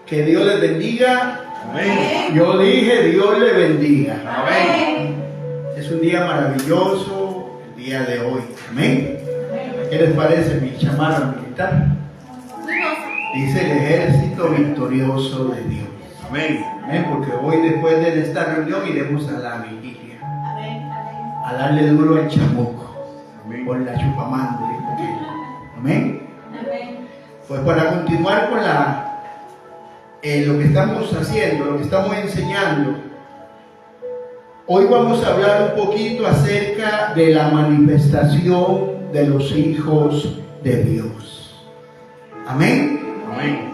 Que Dios les bendiga. Amén. Yo dije, Dios les bendiga. Amén. Es un día maravilloso, el día de hoy. Amén. ¿Qué les parece mi chamana militar? Dice el ejército victorioso de Dios. Amén. Amén. Porque hoy, después de esta reunión, iremos a la vigilia. A darle duro al chamuco. Amén. Por la chupamando. Amén. Pues para continuar con lo que estamos haciendo, lo que estamos enseñando, hoy vamos a hablar un poquito acerca de la manifestación de los hijos de Dios. Amén. Amén.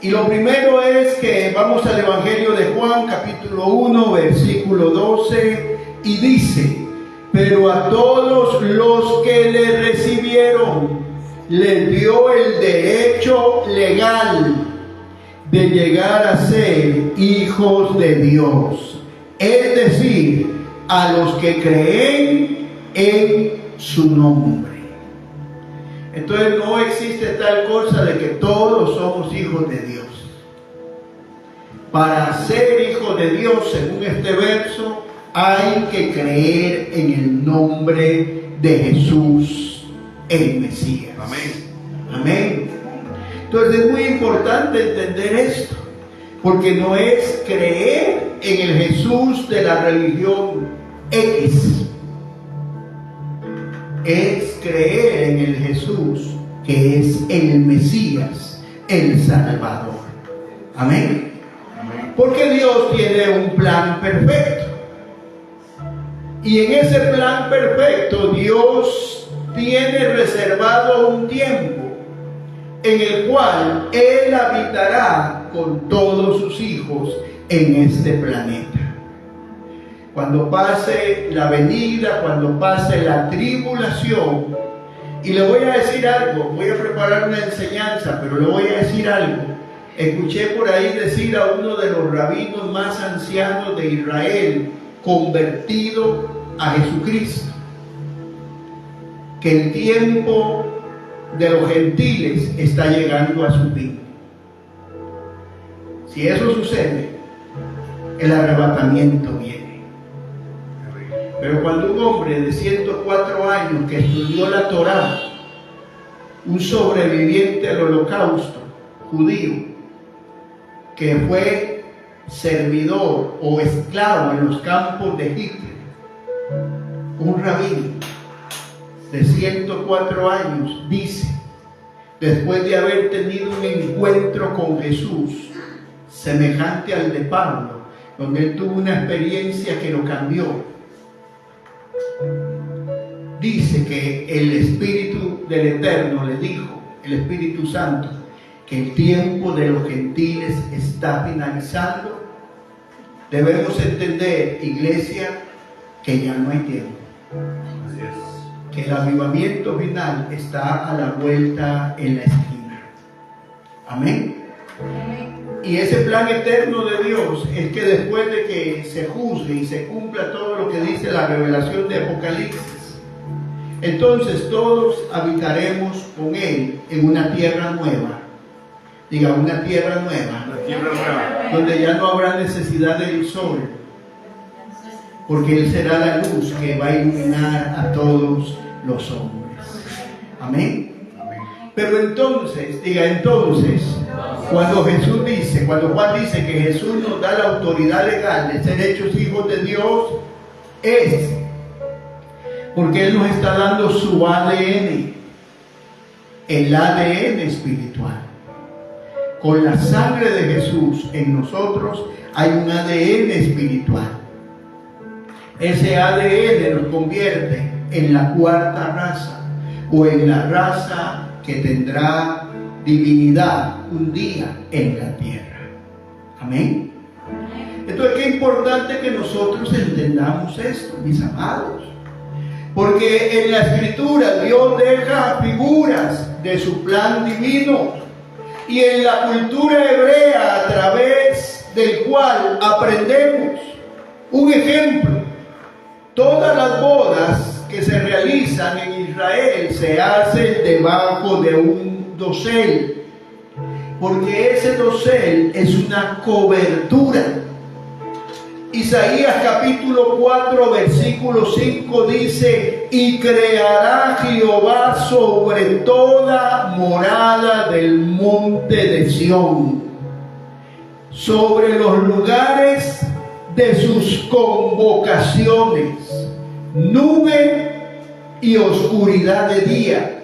Y lo primero es que vamos al Evangelio de Juan, capítulo 1, versículo 12, y dice: pero a todos los que le recibieron, les dio el derecho legal de llegar a ser hijos de Dios, es decir, a los que creen en su nombre. Entonces no existe tal cosa de que todos somos hijos de Dios. Para ser hijos de Dios, según este verso, hay que creer en el nombre de Jesús, el Mesías. Amén. Amén. Entonces es muy importante entender esto, porque no es creer en el Jesús de la religión X, es creer en el Jesús que es el Mesías, el Salvador. Amén. Amén. Porque Dios tiene un plan perfecto. Y en ese plan perfecto Dios tiene reservado un tiempo en el cual Él habitará con todos sus hijos en este planeta. Cuando pase la venida, cuando pase la tribulación, y le voy a decir algo, voy a preparar una enseñanza, pero le voy a decir algo. Escuché por ahí decir a uno de los rabinos más ancianos de Israel, convertido a Jesucristo, que el tiempo de los gentiles está llegando a su fin. Si eso sucede, el arrebatamiento viene. Pero cuando un hombre de 104 años que estudió la Torá, un sobreviviente del holocausto judío, que fue servidor o esclavo en los campos de Egipto, un rabino de 104 años dice, después de haber tenido un encuentro con Jesús semejante al de Pablo, donde él tuvo una experiencia que lo cambió, dice que el Espíritu del Eterno le dijo, el Espíritu Santo, que el tiempo de los gentiles está finalizando. Debemos entender, iglesia, que ya no hay tiempo. Así es. Que el avivamiento final está a la vuelta en la esquina. Amén. Y ese plan eterno de Dios es que después de que se juzgue y se cumpla todo lo que dice la revelación de Apocalipsis, entonces todos habitaremos con Él en una tierra nueva. Diga, una tierra nueva. La tierra nueva. Donde ya no habrá necesidad del sol, porque Él será la luz que va a iluminar a todos los hombres. Amén. Amén. Pero entonces, diga entonces, cuando Juan dice que Jesús nos da la autoridad legal de ser hechos hijos de Dios, es porque Él nos está dando su ADN, el ADN espiritual. Con la sangre de Jesús en nosotros hay un ADN espiritual. Ese ADN nos convierte en la cuarta raza, o en la raza que tendrá divinidad un día en la tierra. Amén. Entonces, qué importante que nosotros entendamos esto, mis amados. Porque en la Escritura Dios deja figuras de su plan divino. Y en la cultura hebrea, a través del cual aprendemos un ejemplo, todas las bodas que se realizan en Israel se hacen debajo de un dosel, porque ese dosel es una cobertura. Isaías capítulo 4 versículo 5 dice: y creará Jehová sobre toda morada del monte de Sión, sobre los lugares de sus convocaciones, nube y oscuridad de día,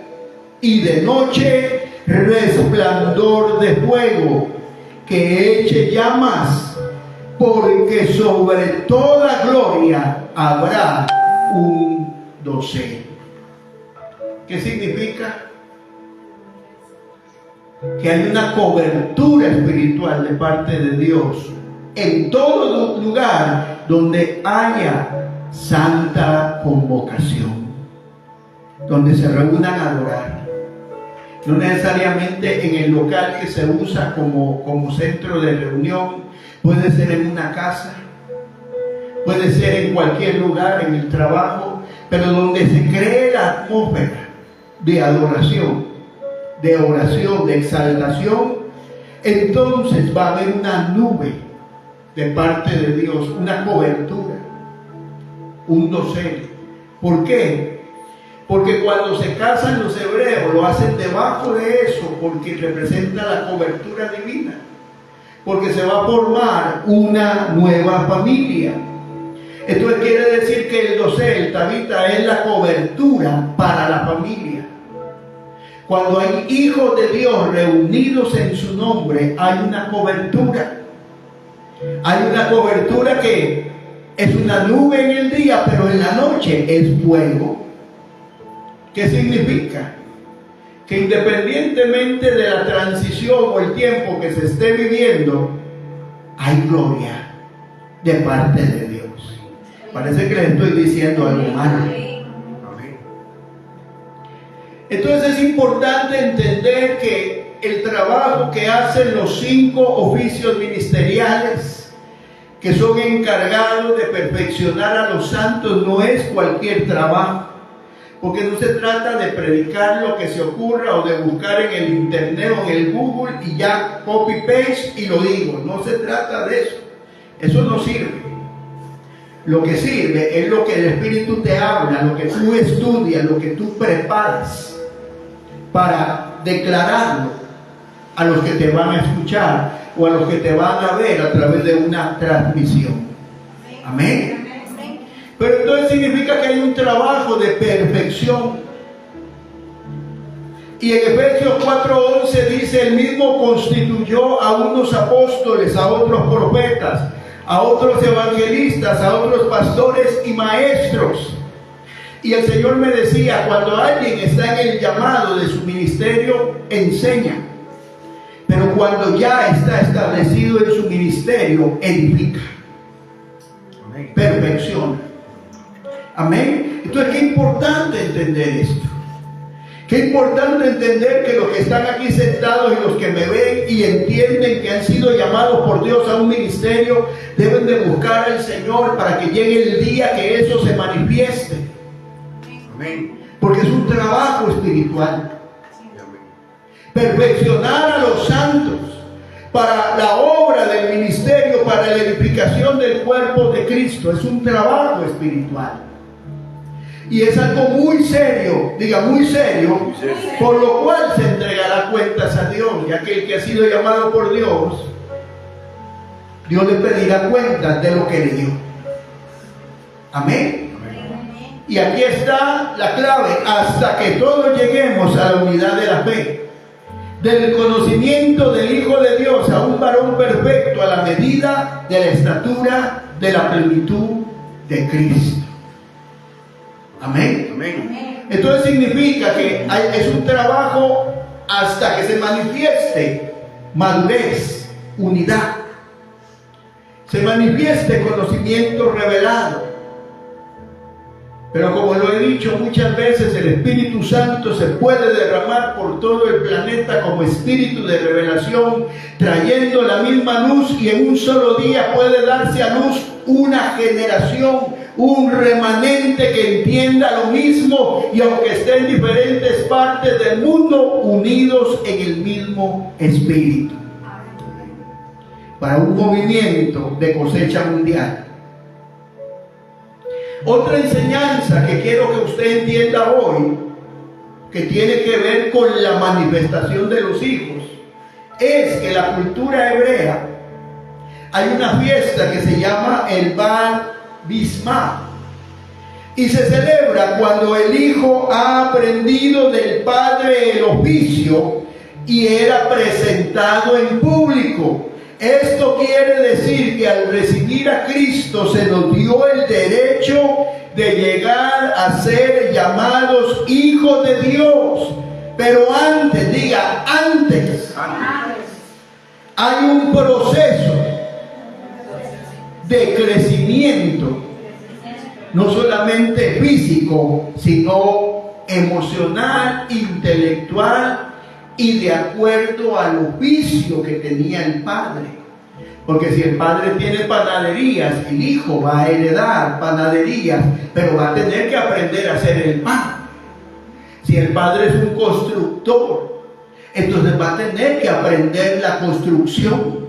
y de noche resplandor de fuego, que eche llamas, porque sobre toda gloria habrá un dosel. ¿Qué significa? Que hay una cobertura espiritual de parte de Dios en todo lugar donde haya santa convocación, donde se reúnan a adorar. No necesariamente en el local que se usa como centro de reunión, puede ser en una casa, puede ser en cualquier lugar, en el trabajo, pero donde se cree la atmósfera de adoración, de oración, de exaltación, entonces va a haber una nube de parte de Dios, una cobertura, un dosel. ¿Por qué? Porque cuando se casan los hebreos lo hacen debajo de eso, porque representa la cobertura divina, porque se va a formar una nueva familia. Entonces quiere decir que el dosel, Tabita, es la cobertura para la familia. Cuando hay hijos de Dios reunidos en su nombre, hay una cobertura. Hay una cobertura que es una nube en el día, pero en la noche es fuego. ¿Qué significa? Que independientemente de la transición o el tiempo que se esté viviendo, hay gloria de parte de Dios. Parece que le estoy diciendo algo malo. Entonces es importante entender que el trabajo que hacen los 5 oficios ministeriales, que son encargados de perfeccionar a los santos, no es cualquier trabajo. Porque no se trata de predicar lo que se ocurra o de buscar en el internet o en el Google y ya copy paste y lo digo. No se trata de eso. Eso no sirve. Lo que sirve es lo que el Espíritu te habla, lo que tú estudias, lo que tú preparas para declararlo a los que te van a escuchar o a los que te van a ver a través de una transmisión. Amén. Pero entonces significa que hay un trabajo de perfección. Y en Efesios 4:11 dice: el mismo constituyó a unos apóstoles, a otros profetas, a otros evangelistas, a otros pastores y maestros. Y el Señor me decía: cuando alguien está en el llamado de su ministerio, enseña. Pero cuando ya está establecido en su ministerio, edifica. Perfecciona. Amén. Entonces, qué importante entender esto. Qué importante entender que los que están aquí sentados y los que me ven y entienden que han sido llamados por Dios a un ministerio, deben de buscar al Señor para que llegue el día que eso se manifieste. Amén. Porque es un trabajo espiritual. Perfeccionar a los santos para la obra del ministerio, para la edificación del cuerpo de Cristo, es un trabajo espiritual. Y es algo muy serio, diga muy serio, por lo cual se entregará cuentas a Dios, ya que el que ha sido llamado por Dios, Dios le pedirá cuentas de lo que le dio. Amén. Y aquí está la clave: hasta que todos lleguemos a la unidad de la fe, del conocimiento del Hijo de Dios, a un varón perfecto, a la medida de la estatura de la plenitud de Cristo. Amén. Amén. Entonces significa que es un trabajo hasta que se manifieste madurez, unidad, se manifieste conocimiento revelado. Pero como lo he dicho muchas veces, el Espíritu Santo se puede derramar por todo el planeta como espíritu de revelación, trayendo la misma luz, y en un solo día puede darse a luz una generación, un remanente que entienda lo mismo y aunque esté en diferentes partes del mundo, unidos en el mismo espíritu. Para un movimiento de cosecha mundial. Otra enseñanza que quiero que usted entienda hoy, que tiene que ver con la manifestación de los hijos, es que la cultura hebrea, hay una fiesta que se llama el Bar Bismá, y se celebra cuando el hijo ha aprendido del padre el oficio y era presentado en público. Esto quiere decir que al recibir a Cristo se nos dio el derecho de llegar a ser llamados hijos de Dios. Pero antes, diga, antes, hay un proceso de crecimiento, no solamente físico, sino emocional, intelectual y de acuerdo al oficio que tenía el padre. Porque si el padre tiene panaderías, el hijo va a heredar panaderías, pero va a tener que aprender a hacer el pan. Si el padre es un constructor, entonces va a tener que aprender la construcción.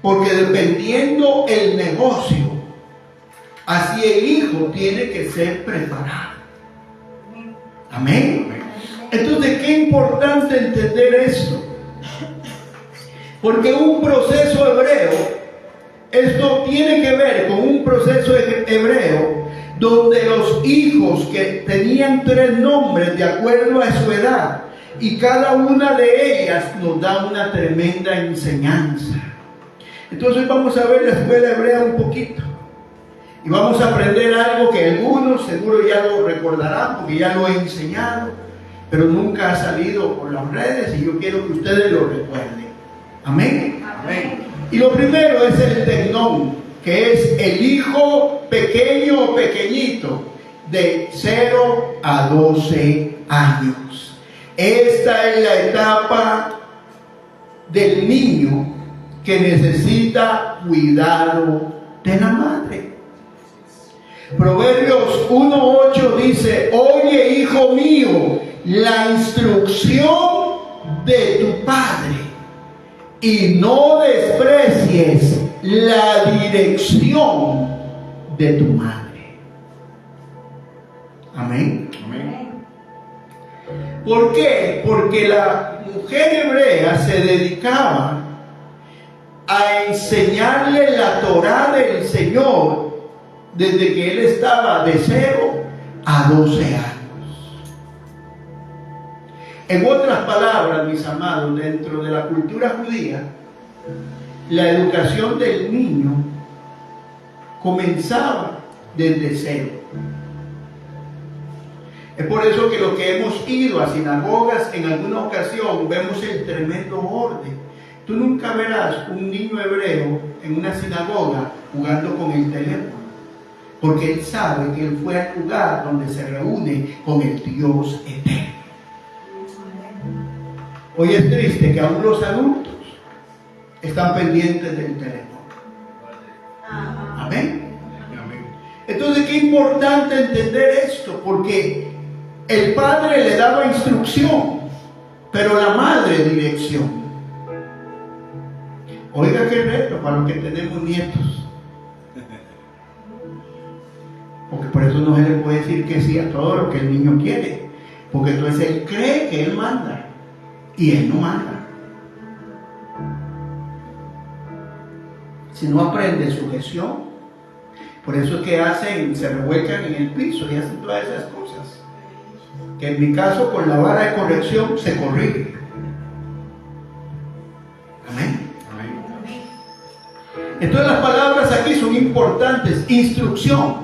Porque dependiendo el negocio, así el hijo tiene que ser preparado. Amén. Entonces, qué importante entender esto. Porque un proceso hebreo, esto tiene que ver con un proceso hebreo donde los hijos que tenían 3 nombres de acuerdo a su edad, y cada una de ellas nos da una tremenda enseñanza. Entonces vamos a ver la escuela hebrea un poquito. Y vamos a aprender algo que algunos seguro ya lo recordarán porque ya lo he enseñado, pero nunca ha salido por las redes y yo quiero que ustedes lo recuerden. Amén. Amén. Y lo primero es el tecnón, que es el hijo pequeño o pequeñito de 0 a 12 años. Esta es la etapa del niño que necesita cuidado de la madre. Proverbios 1:8 dice: oye, hijo mío, la instrucción de tu padre y no desprecies la dirección de tu madre. Amén. Amén. ¿Por qué? Porque la mujer hebrea se dedicaba a enseñarle la Torá del Señor desde que él estaba de 0 a 12 años. En otras palabras, mis amados, dentro de la cultura judía, la educación del niño comenzaba desde 0. Es por eso que los que hemos ido a sinagogas en alguna ocasión vemos el tremendo orden. Tú nunca verás un niño hebreo en una sinagoga jugando con el teléfono, porque él sabe que él fue al lugar donde se reúne con el Dios eterno. Hoy es triste que aún los adultos están pendientes del teléfono. Amén. Amén. Entonces, qué importante entender esto, porque el padre le daba instrucción, pero la madre dirección. Oiga qué reto para los que tenemos nietos. Porque por eso no se le puede decir que sí a todo lo que el niño quiere. Porque entonces él cree que él manda. Y él no manda. Si no aprende sujeción, por eso es que se revuelcan en el piso y hacen todas esas cosas. Que en mi caso, con la vara de corrección, se corrige. Amén. Amén. Entonces las palabras aquí son importantes: instrucción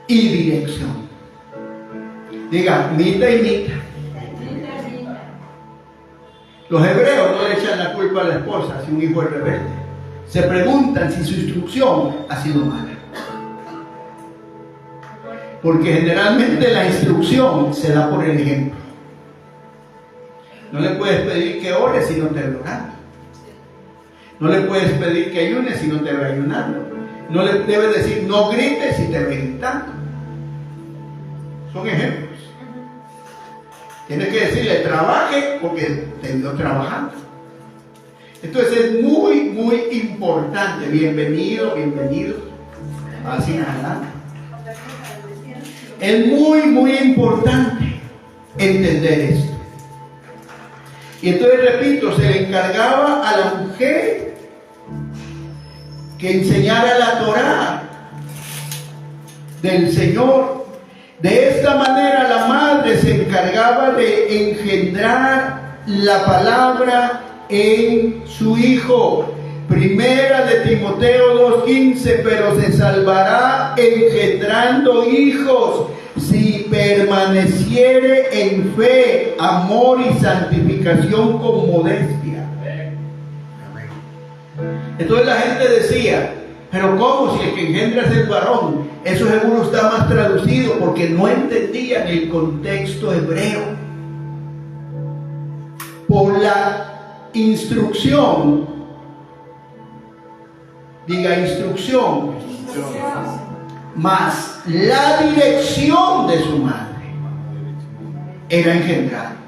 y dirección. Diga, mita y mita. Los hebreos no le echan la culpa a la esposa si un hijo es rebelde. Se preguntan si su instrucción ha sido mala. Porque generalmente la instrucción se da por el ejemplo. No le puedes pedir que ore si no te ve orando. No le puedes pedir que ayune si no te ve ayunando. No le debes decir, no grites si te ven gritando. Son ejemplos. Tienes que decirle, trabaje porque te vio trabajando. Entonces es muy, muy importante. Bienvenido, bienvenido. Así adelante. Es muy, muy importante entender esto. Y entonces, repito, se le encargaba a la mujer que enseñara la Torá del Señor. De esta manera la madre se encargaba de engendrar la palabra en su hijo. Primera de Timoteo 2:15, pero se salvará engendrando hijos si permaneciere en fe, amor y santificación con modestia. Entonces la gente decía, pero ¿cómo si el que engendra es el varón? Eso seguro está más traducido porque no entendían el contexto hebreo. Por la instrucción, diga instrucción, más la dirección de su madre era engendrar.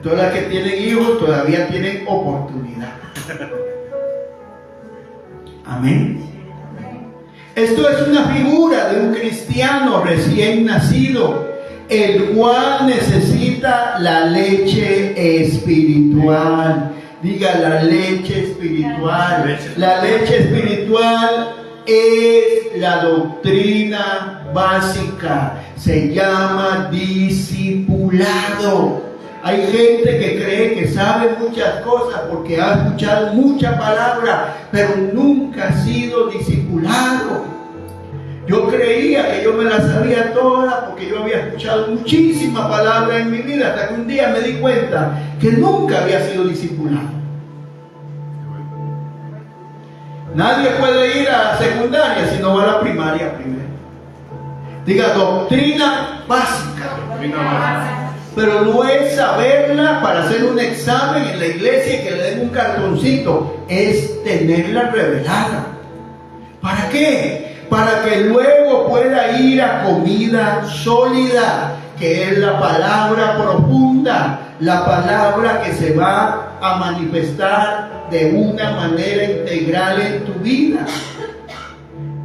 Todas las que tienen hijos todavía tienen oportunidad. Amén. Esto es una figura de un cristiano recién nacido, el cual necesita la leche espiritual. Diga la leche espiritual. La leche espiritual es la doctrina básica. Se llama discipulado. Hay gente que cree que sabe muchas cosas porque ha escuchado mucha palabra, pero nunca ha sido discipulado. Yo creía que yo me la sabía toda porque yo había escuchado muchísima palabra en mi vida, hasta que un día me di cuenta que nunca había sido discipulado. Nadie puede ir a secundaria si no va a la primaria primero. Diga doctrina básica. Pero no es saberla para hacer un examen en la iglesia y que le den un cartoncito. Es tenerla revelada. ¿Para qué? Para que luego pueda ir a comida sólida, que es la palabra profunda, la palabra que se va a manifestar de una manera integral en tu vida.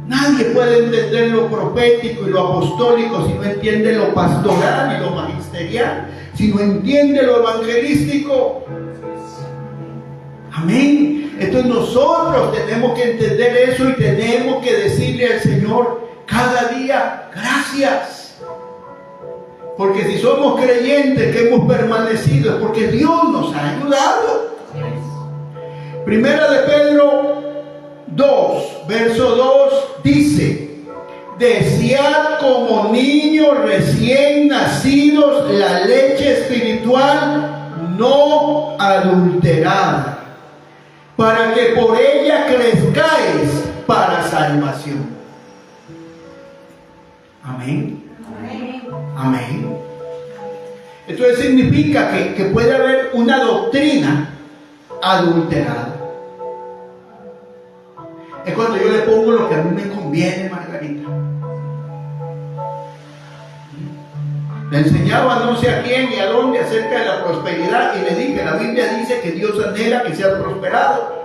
Nadie puede entender lo profético y lo apostólico si no entiende lo pastoral y lo magisterial, si no entiende lo evangelístico. Amén. Entonces nosotros tenemos que entender eso y tenemos que decirle al Señor cada día gracias. Porque si somos creyentes que hemos permanecido es porque Dios nos ha ayudado. Primera de Pedro 2, verso 2 dice: desead como niños recién nacidos la leche espiritual no adulterada, para que por ella crezcáis para salvación. Amén. Amén. Entonces significa que puede haber una doctrina adulterada. Es cuando yo le pongo lo que a mí me conviene, Margarita. Le enseñaba a no sé a quién y a dónde acerca de la prosperidad y le dije, la Biblia dice que Dios anhela que seas prosperado.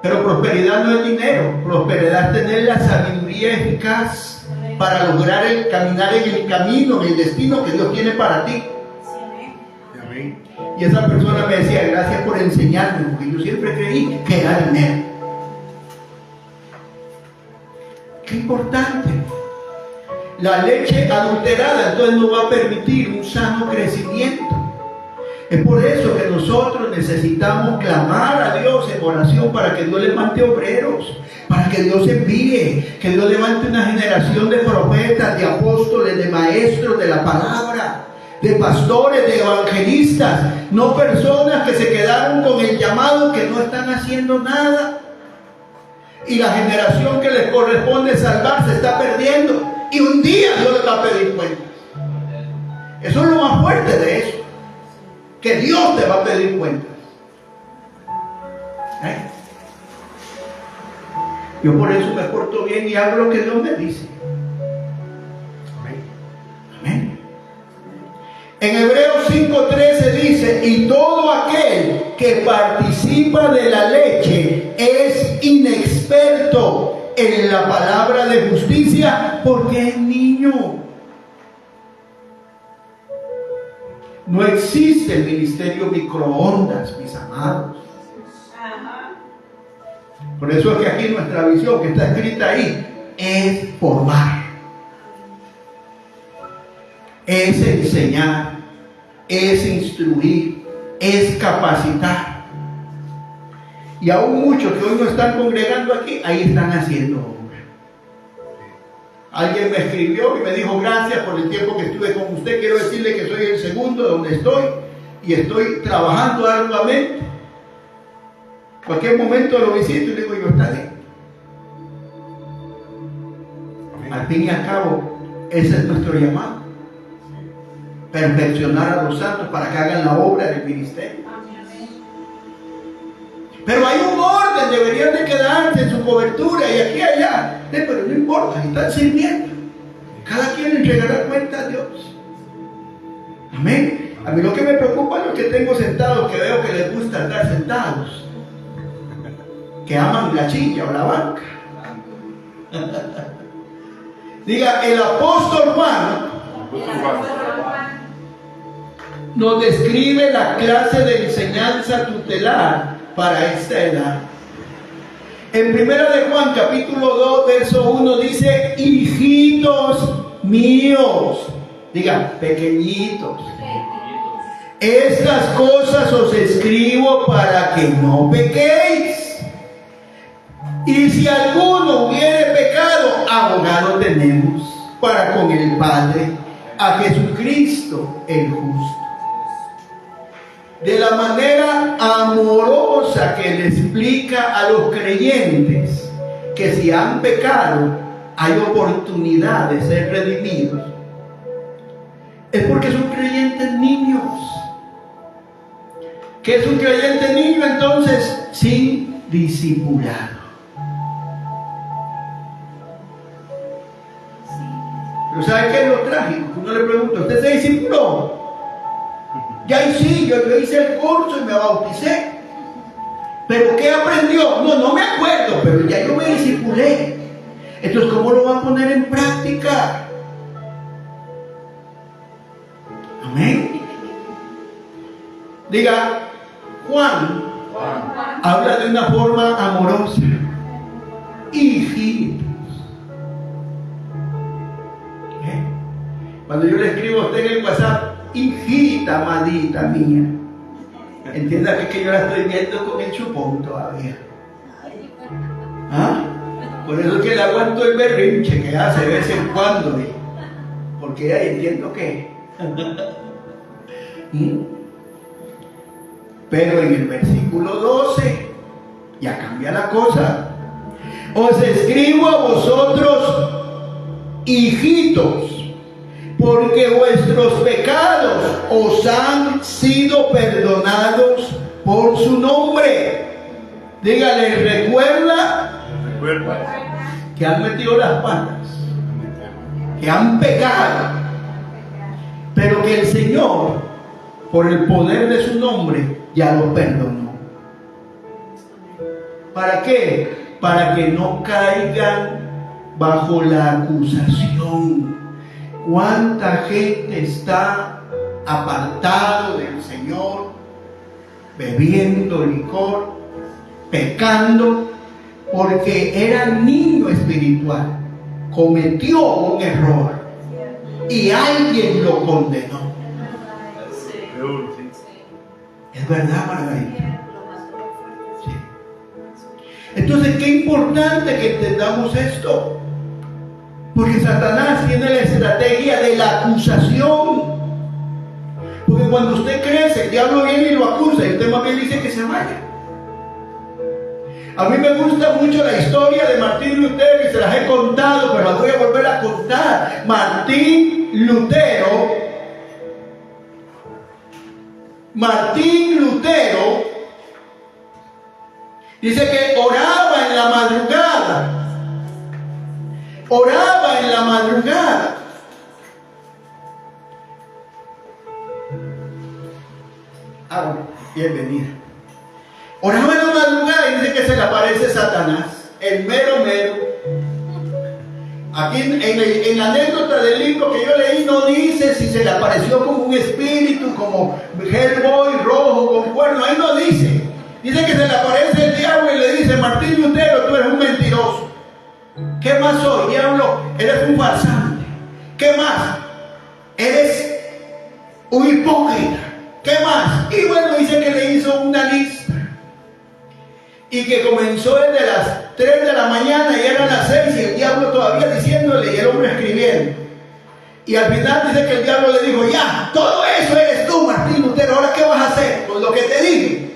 Pero prosperidad no es dinero, prosperidad es tener la sabiduría eficaz para lograr caminar en el camino, en el destino que Dios tiene para ti. Y esa persona me decía, gracias por enseñarme, porque yo siempre creí que era dinero. Qué importante. La leche adulterada entonces no va a permitir un sano crecimiento. Es por eso que nosotros necesitamos clamar a Dios en oración para que Dios levante obreros, para que Dios envíe, que Dios levante una generación de profetas, de apóstoles, de maestros de la palabra, de pastores, de evangelistas, no personas que se quedaron con el llamado que no están haciendo nada. Y la generación que les corresponde salvar se está perdiendo. Y un día Dios les va a pedir cuentas. Eso es lo más fuerte de eso. Que Dios te va a pedir cuentas. Yo por eso me porto bien y hago lo que Dios me dice. Amén. En Hebreos 5:13 dice: y todo aquel que participa de la leche es inexperto en la palabra de justicia porque es niño. No existe el ministerio microondas, mis amados. Por eso es que aquí nuestra visión, que está escrita ahí, es formar, es enseñar, es instruir, es capacitar. Y aún muchos que hoy no están congregando aquí, ahí están haciendo obra. Alguien me escribió y me dijo: gracias por el tiempo que estuve con usted. Quiero decirle que soy el segundo donde estoy y estoy trabajando arduamente. Cualquier momento lo visito y le digo: yo estaré. Al fin y al cabo, ese es nuestro llamado: perfeccionar a los santos para que hagan la obra del ministerio. Pero hay un orden, deberían de quedarse en su cobertura y aquí y allá. Pero no importa, están sirviendo. Cada quien entregará cuenta a Dios. Amén. A mí lo que me preocupa es los que tengo sentados, que veo que les gusta estar sentados, que aman la chilla o la banca. Diga, el apóstol Juan nos describe la clase de enseñanza tutelar para esta edad. En primera de Juan, capítulo 2, verso 1, dice: hijitos míos, diga, pequeñitos, estas cosas os escribo para que no pequéis. Y si alguno hubiere pecado, abogado tenemos para con el Padre, a Jesucristo el justo. De la manera amorosa que le explica a los creyentes que si han pecado hay oportunidad de ser redimidos, es porque son creyentes niños. ¿Qué es un creyente niño entonces? Sin discipulado. Pero ¿sabe qué es lo trágico? Uno le pregunta: ¿usted se discipuló? Ya sí, yo hice el curso y me bauticé. ¿Pero qué aprendió? No me acuerdo, pero ya yo me discipulé. Entonces, ¿cómo lo va a poner en práctica? Amén. Diga, Juan habla de una forma amorosa. Hijitos. Cuando yo le escribo a usted en el WhatsApp: hijita amadita mía, entienda que yo la estoy viendo con el chupón todavía. ¿Ah? Por eso es que le aguanto el berrinche que hace de vez en cuando, porque ya entiendo que pero en el versículo 12 ya cambia la cosa. Os escribo a vosotros, hijitos, porque vuestros pecados os han sido perdonados por su nombre. Dígale: recuerda que han metido las patas, que han pecado, pero que el Señor, por el poder de su nombre, ya los perdonó. ¿Para qué? Para que no caigan bajo la acusación. ¿Cuánta gente está apartado del Señor, bebiendo licor, pecando, porque era niño espiritual, cometió un error y alguien lo condenó? ¿Es verdad, Margarita? Sí. Entonces, qué importante que entendamos esto. Porque Satanás tiene la estrategia de la acusación. Porque cuando usted crece, el diablo viene y lo acusa, y usted más bien dice que se vaya. A mí me gusta mucho la historia de Martín Lutero y se las he contado, pero las voy a volver a contar. Martín Lutero dice que oraba en la la madrugada. Oraba en la madrugada. Bueno, bienvenida. Oraba en la madrugada y dice que se le aparece Satanás, el mero mero. Aquí en la anécdota del libro que yo leí no dice si se le apareció como un espíritu, como Hellboy rojo con cuerno, ahí no dice. Dice que se le aparece el diablo y le dice: Martín Lutero, tú eres un mentiroso. ¿Qué más soy, diablo? Eres un farsante. ¿Qué más? Eres un hipócrita. ¿Qué más? Y bueno, dice que le hizo una lista. Y que comenzó desde las 3 de la mañana y eran las 6 y el diablo todavía diciéndole y el hombre escribiendo. Y al final dice que el diablo le dijo: ya, todo eso eres tú, Martín Lutero, ¿ahora qué vas a hacer con lo que te dije?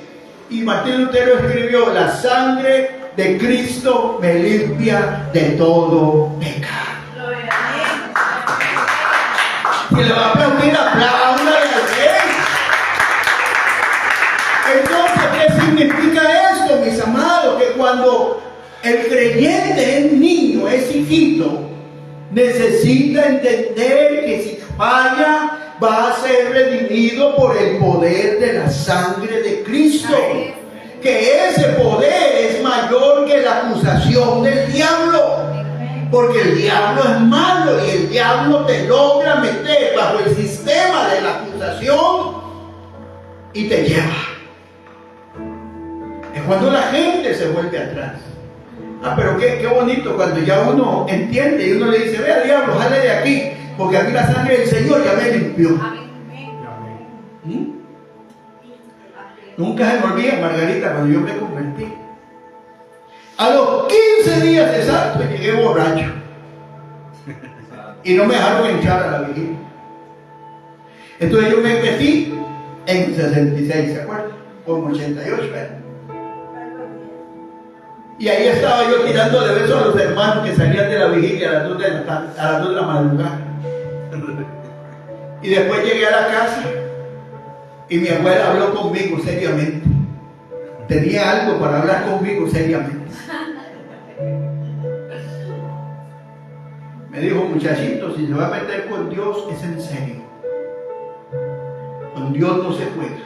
Y Martín Lutero escribió: la sangre de Cristo me limpia de todo pecado. Si le va a aplaudir, apláudale al rey. Entonces, ¿qué significa esto, mis amados? Que cuando el creyente es niño, es hijito, necesita entender que si falla, va a ser redimido por el poder de la sangre de Cristo. Que ese poder es mayor que la acusación del diablo. Porque el diablo es malo y el diablo te logra meter bajo el sistema de la acusación y te lleva. Es cuando la gente se vuelve atrás. Pero qué bonito cuando ya uno entiende y uno le dice: vea, diablo, jale de aquí, porque aquí la sangre del Señor ya me limpió. Nunca se me olvida, Margarita, cuando yo me convertí. A los 15 días exactos llegué borracho. Y no me dejaron entrar a la vigilia. Entonces yo me metí en 66, ¿se acuerdan? Como 88, ¿verdad? Y ahí estaba yo tirando de besos a los hermanos que salían de la vigilia a las 2 de la madrugada. Y después llegué a la casa y mi abuela habló conmigo seriamente. Tenía algo para hablar conmigo seriamente. Me dijo: muchachito, si se va a meter con Dios, es en serio. Con Dios no se juega.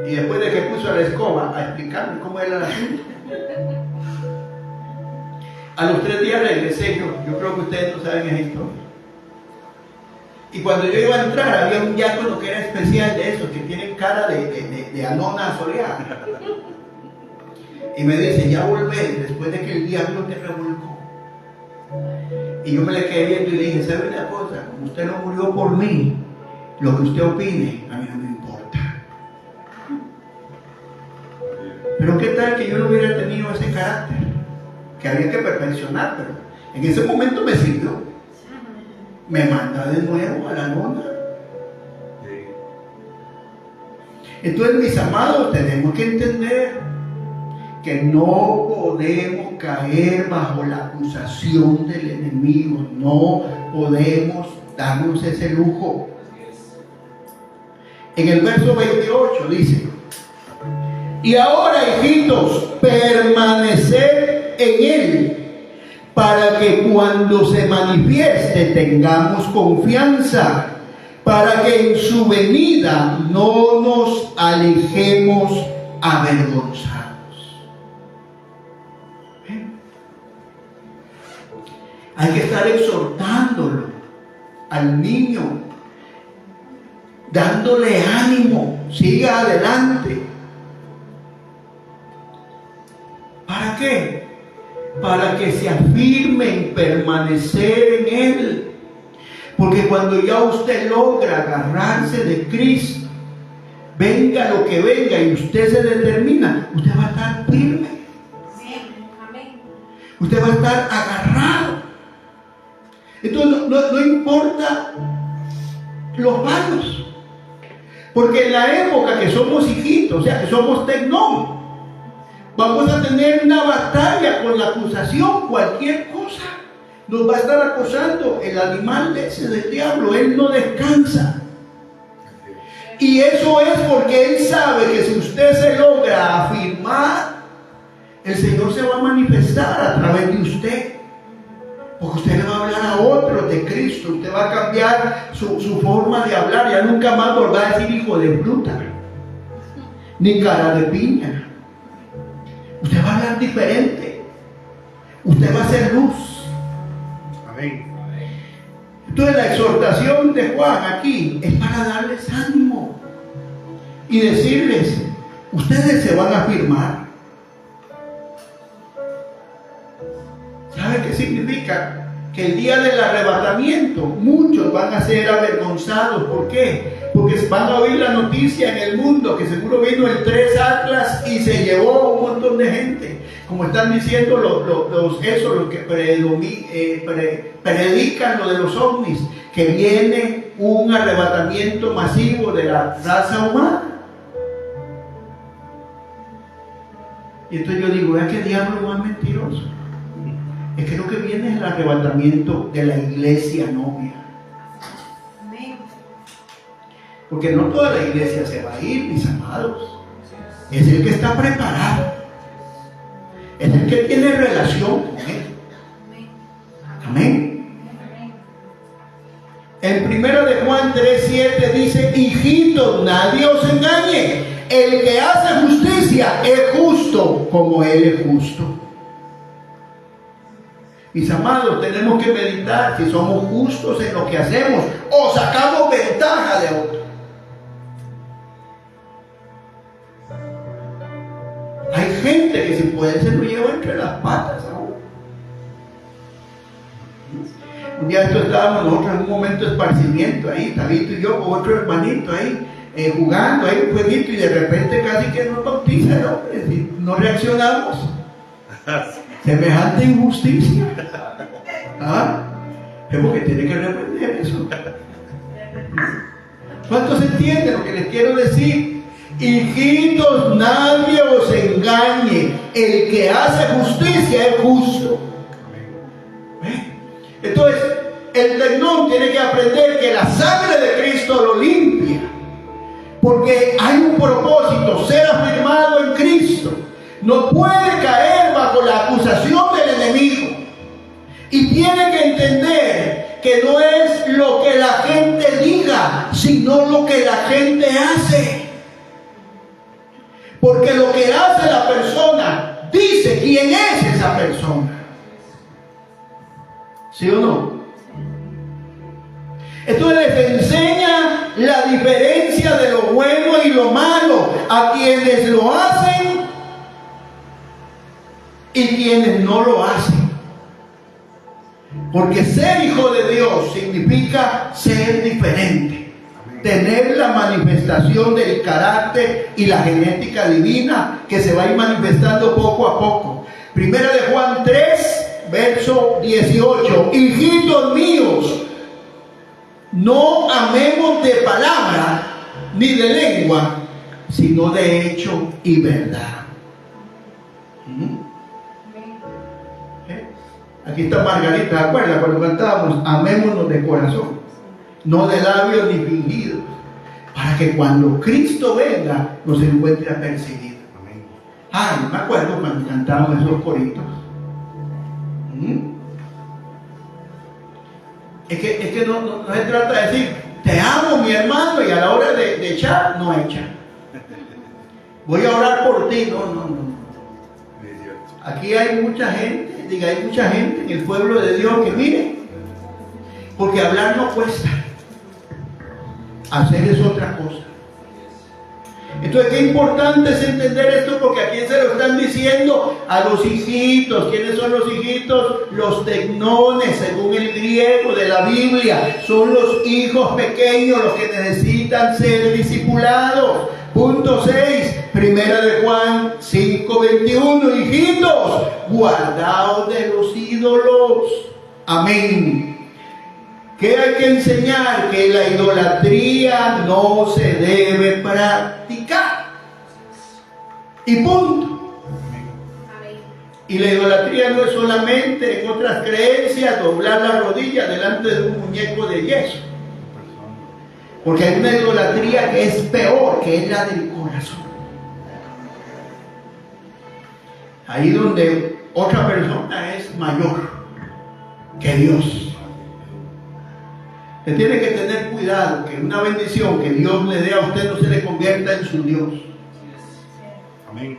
Y después de que puso a la escoba a explicarme cómo era el asunto, a los 3 días regresé yo creo que ustedes no saben esa historia. Y cuando yo iba a entrar, había un diácono que era especial de esos, que tienen cara de anona soleada. Y me dice: ya volvé, después de que el diablo te revolcó. Y yo me le quedé viendo y le dije: ¿sabe una cosa? Como usted no murió por mí, lo que usted opine, a mí no me importa. Pero qué tal que yo no hubiera tenido ese carácter, que había que perfeccionar, pero en ese momento me sirvió. Me manda de nuevo a la lona. Entonces, mis amados, tenemos que entender que no podemos caer bajo la acusación del enemigo. No podemos darnos ese lujo. En el verso 28 dice: y ahora, hijitos, permaneced en él, para que cuando se manifieste tengamos confianza, para que en su venida no nos alejemos avergonzados. Hay que estar exhortándolo al niño, dándole ánimo, siga adelante. ¿Para qué? Para que se afirme en permanecer en él. Porque cuando ya usted logra agarrarse de Cristo, venga lo que venga y usted se determina, usted va a estar firme. Amén. Usted va a estar agarrado. Entonces no importa los malos. Porque en la época que somos hijitos, o sea, que somos tecnón, vamos a tener una batalla con la acusación, cualquier cosa. Nos va a estar acosando el animal ese del diablo, él no descansa. Y eso es porque él sabe que si usted se logra afirmar, el Señor se va a manifestar a través de usted. Porque usted le va a hablar a otros de Cristo. Usted va a cambiar su forma de hablar. Ya nunca más volverá a decir hijo de fruta, ni cara de piña. Usted va a hablar diferente. Usted va a ser luz. Amén. Entonces la exhortación de Juan aquí es para darles ánimo y decirles, ustedes se van a afirmar. ¿Sabe qué significa? Que el día del arrebatamiento muchos van a ser avergonzados. ¿Por qué? Porque van a oír la noticia en el mundo que seguro vino el 3 Atlas y se llevó a un montón de gente. Como están diciendo los que predican lo de los ovnis, que viene un arrebatamiento masivo de la raza humana. Y entonces yo digo, ¿es que diablo más mentiroso? Es que lo que viene es el arrebatamiento de la iglesia novia. Porque no toda la iglesia se va a ir, mis amados. Es el que está preparado. Es el que tiene relación con él. Amén. En 1 de Juan 3:7 dice, hijitos, nadie os engañe. El que hace justicia es justo como él es justo. Mis amados, tenemos que meditar si somos justos en lo que hacemos o sacamos ventaja de otro. Hay gente que si puede se lo lleva entre las patas aún. Un día estábamos nosotros en un momento de esparcimiento ahí, Tabito y yo con otro hermanito ahí, jugando ahí un jueguito, y de repente casi que nos bautiza el hombre, y no reaccionamos. Semejante injusticia. ¿Ah? Es porque tiene que reprender eso. ¿Cuántos entienden lo que les quiero decir? Hijitos, nadie os engañe. El que hace justicia es justo. Entonces, el tecnón tiene que aprender que la sangre de Cristo lo limpia. Porque hay un propósito, ser afirmado en Cristo. No puede caer bajo la acusación del enemigo. Y tiene que entender que no es lo que la gente diga, sino lo que la gente hace. Porque lo que hace la persona dice quién es esa persona. ¿Sí o no? Entonces les enseña la diferencia de lo bueno y lo malo a quienes lo hacen y quienes no lo hacen. Porque ser hijo de Dios significa ser diferente, tener la manifestación del carácter y la genética divina que se va a ir manifestando poco a poco. 1 de Juan 3, verso 18. Hijitos míos, no amemos de palabra ni de lengua, sino de hecho y verdad. Aquí está Margarita, ¿te acuerdas cuando cantábamos? Amémonos de corazón, no de labios ni fingidos, para que cuando Cristo venga nos encuentre apercibidos. Ah, me acuerdo cuando cantábamos esos coritos. Es que no se trata de decir te amo mi hermano y a la hora de echar, no echa. Voy a orar por ti, no. Aquí hay mucha gente, hay mucha gente en el pueblo de Dios que mire, porque hablar no cuesta, hacer es otra cosa. Entonces, qué importante es entender esto, porque a quién se lo están diciendo, a los hijitos. ¿Quiénes son los hijitos? Los tecnones, según el griego de la Biblia, son los hijos pequeños, los que necesitan ser discipulados. Punto 6, 1 de Juan 5:21, hijitos, guardaos de los ídolos. Amén. ¿Qué hay que enseñar? Que la idolatría no se debe practicar. Y punto. Y la idolatría no es solamente en otras creencias doblar la rodilla delante de un muñeco de yeso. Porque hay una idolatría que es peor, que es la del corazón. ahí donde otra persona es mayor que Dios. Usted tiene que tener cuidado que una bendición que Dios le dé a usted no se le convierta en su Dios. Amén.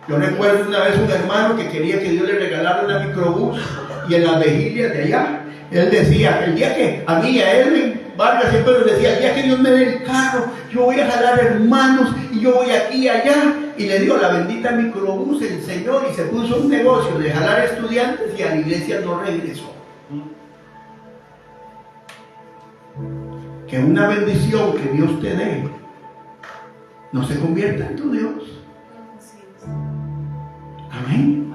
Yo recuerdo una vez un hermano que quería que Dios le regalara una microbús, y en las vigilias de allá, él decía, el día que a mí y a Edwin Vargas siempre nos decía, el día que Dios me dé el carro, yo voy a jalar hermanos y yo voy aquí y allá. Y le dio la bendita microbús el Señor y se puso un negocio de jalar estudiantes y a la iglesia no regresó. Que una bendición que Dios te dé no se convierta en tu Dios. Amén.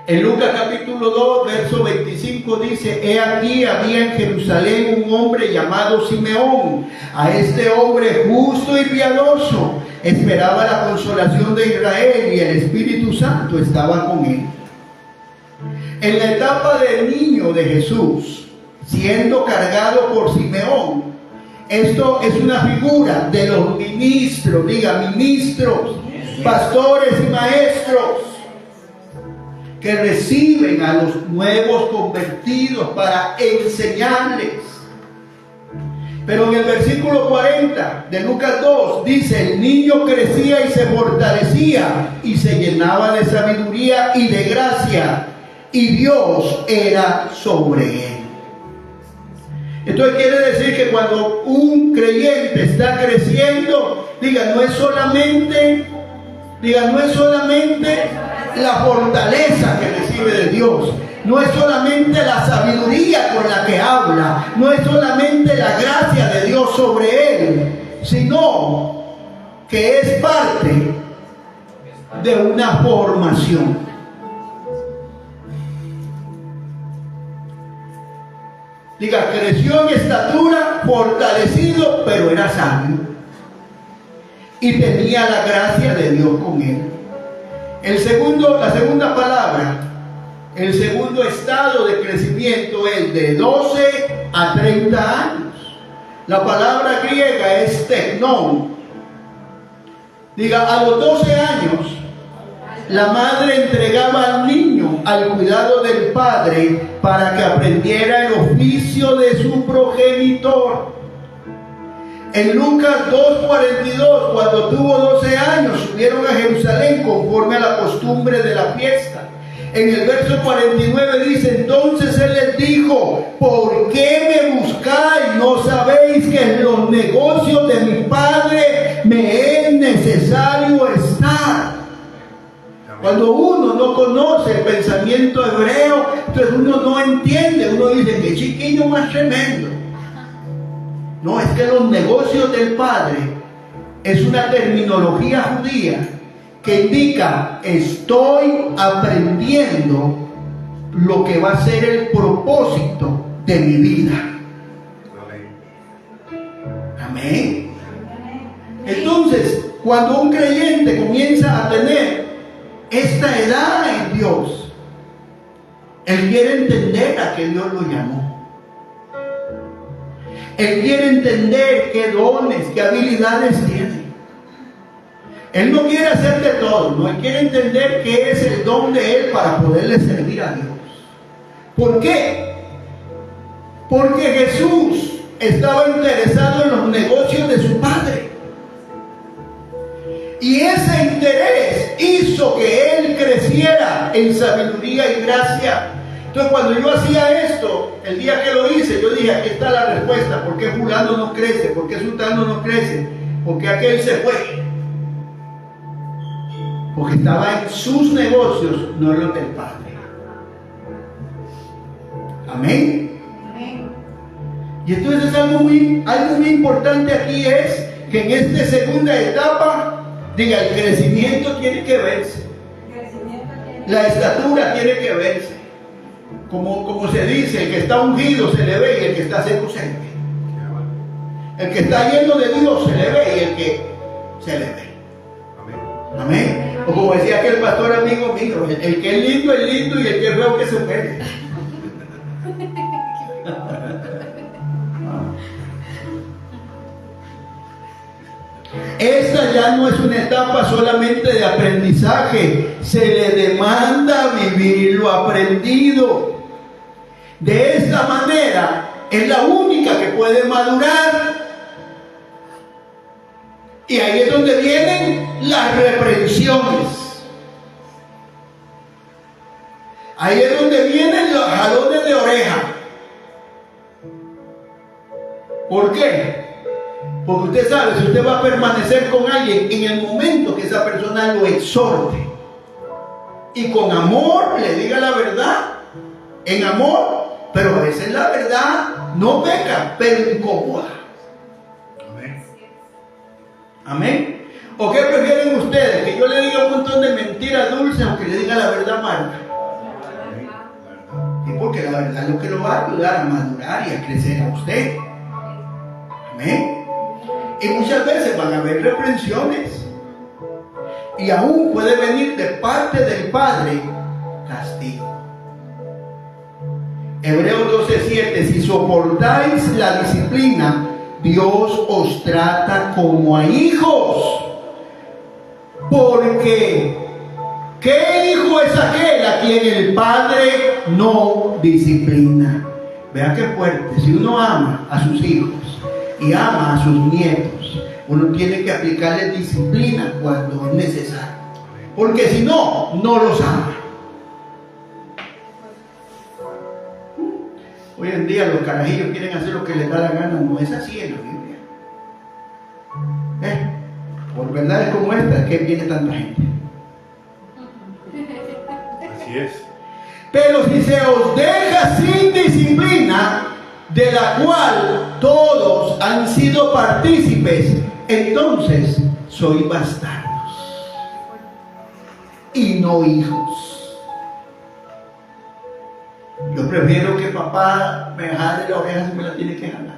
En Lucas capítulo 2, verso 25 dice, he aquí había en Jerusalén un hombre llamado Simeón. A este hombre justo y piadoso esperaba la consolación de Israel, y el Espíritu Santo estaba con él. En la etapa del niño de Jesús, siendo cargado por Simeón, esto es una figura de los ministros, diga ministros, pastores y maestros, que reciben a los nuevos convertidos para enseñarles. Pero en el versículo 40 de Lucas 2 dice, el niño crecía y se fortalecía y se llenaba de sabiduría y de gracia, y Dios era sobre él. Entonces quiere decir que cuando un creyente está creciendo, no es solamente la fortaleza que recibe de Dios, no es solamente la sabiduría con la que habla, no es solamente la gracia de Dios sobre él, sino que es parte de una formación. Creció en estatura, fortalecido, pero era sabio y tenía la gracia de Dios con él. La segunda palabra, el segundo estado de crecimiento es de 12 a 30 años. La palabra griega es teknón. A los 12 años, la madre entregaba al niño al cuidado del padre para que aprendiera el oficio de su progenitor. En Lucas 2:42, cuando tuvo 12 años, subieron a Jerusalén conforme a la costumbre de la fiesta. En el verso 49 dice, entonces él les dijo, ¿por qué me buscáis? ¿No sabéis que en los negocios de mi padre me es necesario estar? Cuando uno no conoce el pensamiento hebreo, entonces uno no entiende, uno dice, qué chiquillo más tremendo. No, es que los negocios del Padre es una terminología judía que indica, estoy aprendiendo lo que va a ser el propósito de mi vida. Amén. Entonces, cuando un creyente comienza a tener esta edad en Dios, él quiere entender a qué Dios lo llamó. Él quiere entender qué dones, qué habilidades tiene. Él no quiere hacer de todo, no, él quiere entender qué es el don de él para poderle servir a Dios. ¿Por qué? Porque Jesús estaba interesado en los negocios de su Padre. Y ese interés hizo que él creciera en sabiduría y gracia. Entonces, cuando yo hacía esto, el día que lo hice, yo dije, aquí está la respuesta. ¿Por qué fulano no crece? ¿Por qué sultano no crece? ¿Por qué aquel se fue? Porque estaba en sus negocios, no en los del Padre. Amén. Amén. Y entonces algo muy importante aquí es que en esta segunda etapa, el crecimiento tiene que verse. La estatura tiene que verse. Como se dice, el que está ungido se le ve y el que está seco se le ve. El que está lleno de Dios se le ve y el que se le ve. Amén. O como decía aquel pastor amigo mío, el que es lindo y el que es feo que se muere. Esta ya no es una etapa solamente de aprendizaje, se le demanda vivir lo aprendido. De esta manera es la única que puede madurar. Y ahí es donde vienen las reprensiones. Ahí es donde vienen los jalones de oreja. ¿Por qué? Porque usted sabe, si usted va a permanecer con alguien en el momento que esa persona lo exhorte y con amor le diga la verdad, en amor, pero a veces la verdad no peca, pero incomoda. Amén. Amén. ¿O qué prefieren ustedes? Que yo le diga un montón de mentiras dulces o que le diga la verdad amarga. Sí, porque la verdad es lo que lo va a ayudar a madurar y a crecer a usted. Amén. Y muchas veces van a haber reprensiones. Y aún puede venir de parte del Padre castigo. Hebreos 12:7: si soportáis la disciplina, Dios os trata como a hijos. Porque ¿qué hijo es aquel a quien el Padre no disciplina? Vea qué fuerte. Si uno ama a sus hijos y ama a sus nietos, uno tiene que aplicarle disciplina cuando es necesario, porque si no, no los ama. Hoy en día los carajillos quieren hacer lo que les da la gana. No es así en la Biblia. Por verdades como esta es que viene tanta gente. Así es. Pero si se os deja sin disciplina, de la cual todos han sido partícipes, entonces sois bastardos y no hijos. Yo prefiero que papá me jale la oreja si me la tiene que jalar.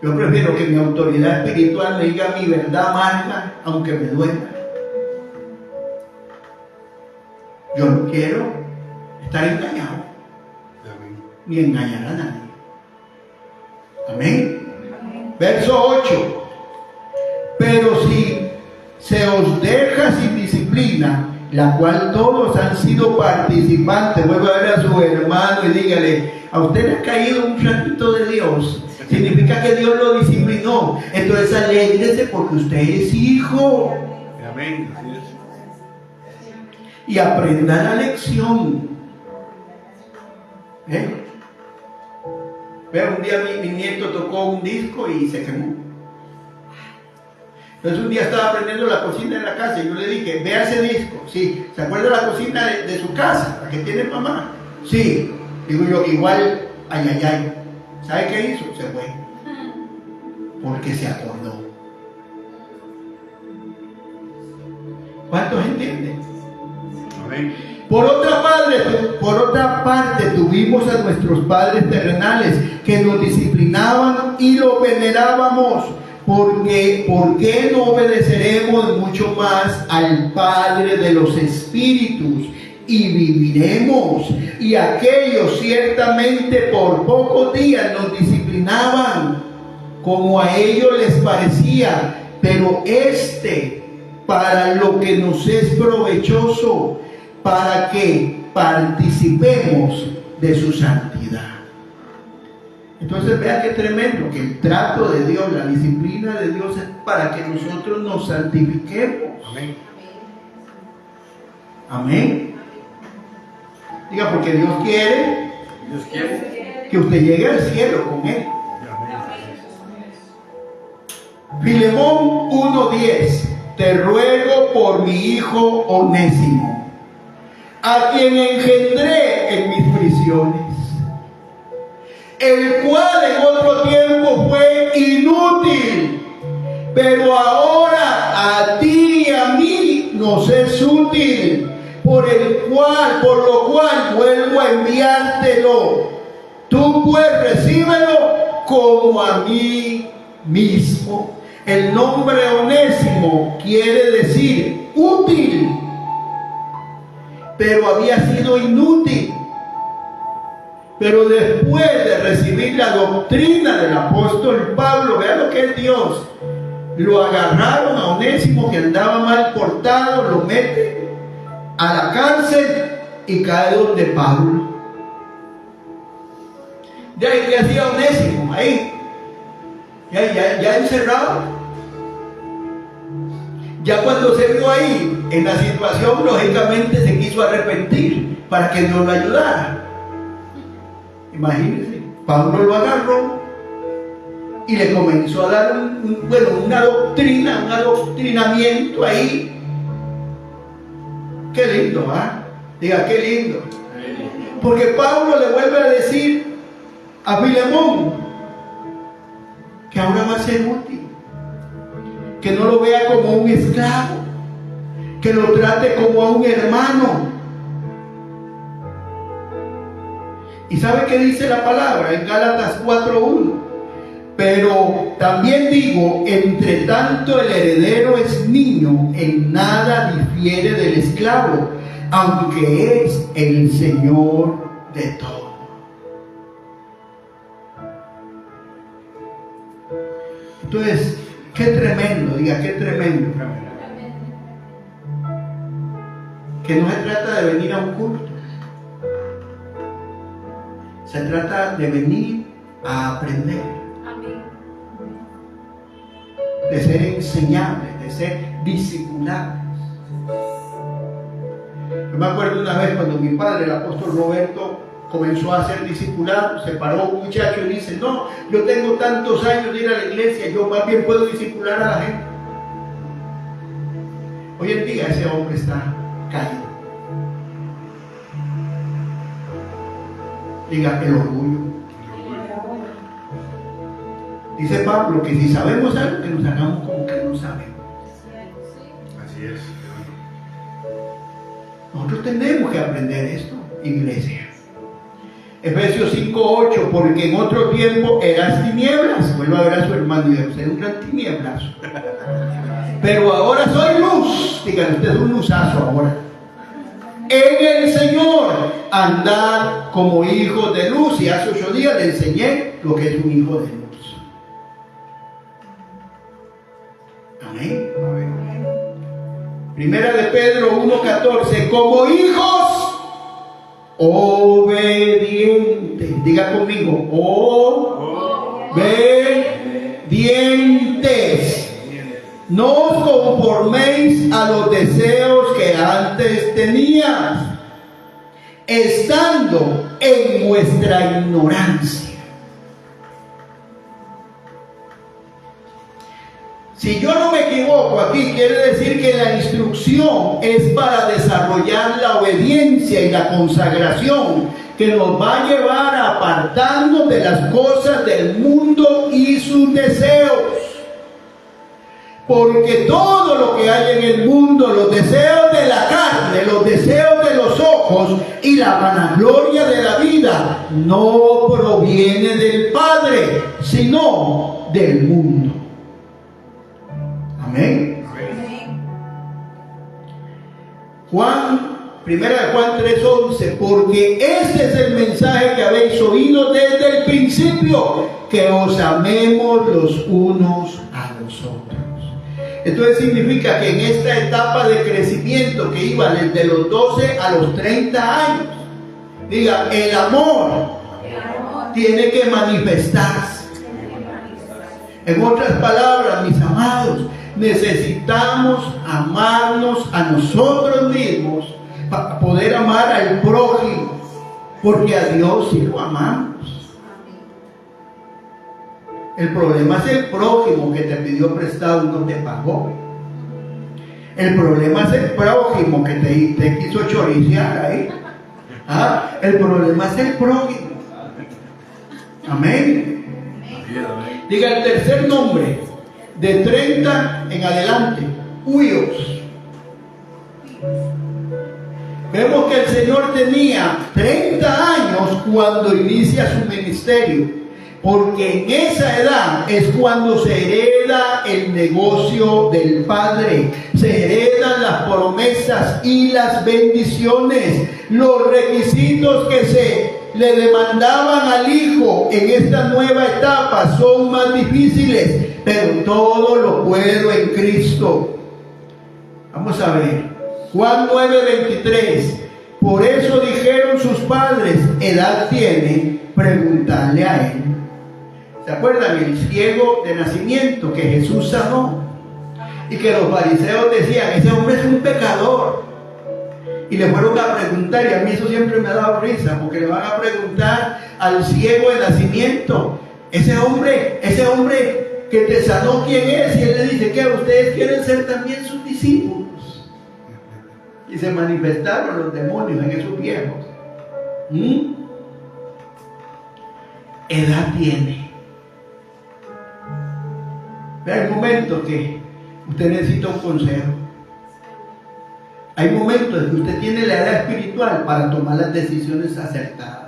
Yo prefiero que mi autoridad espiritual me diga mi verdad amarga, aunque me duela. Yo no quiero estar engañado, ni engañar a nadie. Amén. Verso 8: pero si se os deja sin disciplina, la cual todos han sido participantes, vuelva a ver a su hermano y dígale: a usted le ha caído un ratito de Dios, significa que Dios lo disciplinó, entonces alégrese porque usted es hijo. Amén. Así es. Y aprenda la lección. Vea, un día mi nieto tocó un disco y se quemó. Entonces un día estaba aprendiendo la cocina en la casa y yo le dije: vea ese disco. Sí. ¿Se acuerda la cocina de su casa, la que tiene mamá? Sí. Digo yo, igual, ay. ¿Sabe qué hizo? Se fue. Porque se acordó. ¿Cuántos entienden? Amén. Por otra parte, tuvimos a nuestros padres terrenales que nos disciplinaban y lo venerábamos. Porque, ¿por qué no obedeceremos mucho más al Padre de los Espíritus y viviremos? Y aquellos ciertamente por pocos días nos disciplinaban, como a ellos les parecía, pero para lo que nos es provechoso, para que participemos de su santidad. Entonces vea qué tremendo, que el trato de Dios, la disciplina de Dios es para que nosotros nos santifiquemos. Amén. Amén. Diga, porque Dios quiere que usted llegue al cielo con Él. Filemón 1:10: te ruego por mi hijo Onésimo, a quien engendré en mis prisiones, el cual en otro tiempo fue inútil, pero ahora a ti y a mí nos es útil, por lo cual vuelvo a enviártelo. Tú pues recíbelo como a mí mismo. El nombre Onésimo quiere decir útil, pero había sido inútil. Pero después de recibir la doctrina del apóstol Pablo, vea lo que es Dios. lo agarraron a Onésimo, que andaba mal portado, lo mete a la cárcel y cae donde Pablo. Ya, ¿qué hacía Onésimo ahí? Ya encerrado. Ya cuando se vio ahí en la situación, lógicamente se quiso arrepentir para que Dios lo ayudara. Imagínense, Pablo lo agarró y le comenzó a dar una doctrina, un adoctrinamiento ahí. Qué lindo, ¿ah? Diga, qué lindo. Porque Pablo le vuelve a decir a Filemón que ahora va a ser útil, que no lo vea como un esclavo, que lo trate como a un hermano. ¿Y sabe qué dice la palabra en Gálatas 4:1? Pero también digo, entre tanto el heredero es niño, en nada difiere del esclavo, aunque es el Señor de todo. Entonces, qué tremendo, diga, qué tremendo. Que no se trata de venir a un culto. Se trata de venir a aprender. De ser enseñables, de ser discipulables. Yo me acuerdo una vez cuando mi padre, el apóstol Roberto, comenzó a ser discipulado, se paró un muchacho y dice: no, yo tengo tantos años de ir a la iglesia, yo más bien puedo discipular a la gente. Hoy en día ese hombre está caído. Diga, el orgullo. Dice Pablo que si sabemos algo, que nos hagamos como que no sabemos. Así es. Nosotros tenemos que aprender esto, iglesia. Efesios 5:8, porque en otro tiempo eras tinieblas. Vuelva a ver a su hermano y dice: usted es un gran tinieblazo. Pero ahora soy luz. Díganle, usted es un luzazo ahora. En el Señor, andad como hijos de luz. Y hace 8 días le enseñé lo que es un hijo de luz. Amén. Primera de Pedro 1:14, como hijos obedientes. Diga conmigo, obedientes. No os conforméis a los deseos que antes tenías, estando en vuestra ignorancia. Si yo no me equivoco aquí, quiere decir que la instrucción es para desarrollar la obediencia y la consagración que nos va a llevar a apartarnos de las cosas del mundo y sus deseos. Porque todo lo que hay en el mundo, los deseos de la carne, los deseos de los ojos y la vanagloria de la vida, no proviene del Padre, sino del mundo. Amén. Primera de Juan 3:11, porque este es el mensaje que habéis oído desde el principio, que os amemos los unos a los otros. Entonces significa que en esta etapa de crecimiento que iba desde los 12 a los 30 años, diga, el amor tiene que manifestarse. En otras palabras, mis amados, necesitamos amarnos a nosotros mismos para poder amar al prójimo, porque a Dios sí lo amamos. El problema es el prójimo que te pidió prestado y no te pagó. El problema es el prójimo que te quiso choricear ahí. El problema es el prójimo. Amén. Diga el tercer nombre, de 30 en adelante, huíos. Vemos que el Señor tenía 30 años cuando inicia su ministerio, porque en esa edad es cuando se hereda el negocio del Padre, se heredan las promesas y las bendiciones. Los requisitos que se le demandaban al Hijo en esta nueva etapa son más difíciles, pero todo lo puedo en Cristo. Vamos a ver, Juan 9:23. Por eso dijeron sus padres, edad tiene, preguntarle a él. ¿Se acuerdan? El ciego de nacimiento que Jesús sanó y que los fariseos decían, ese hombre es un pecador. Y le fueron a preguntar, y a mí eso siempre me ha dado risa, porque le van a preguntar al ciego de nacimiento, ese hombre que te sanó, ¿quién es? Y él le dice, ¿qué? ¿Ustedes quieren ser también sus discípulos? Y se manifestaron los demonios en esos viejos. Edad tiene. Hay momentos que usted necesita un consejo. Hay momentos en que usted tiene la edad espiritual para tomar las decisiones acertadas.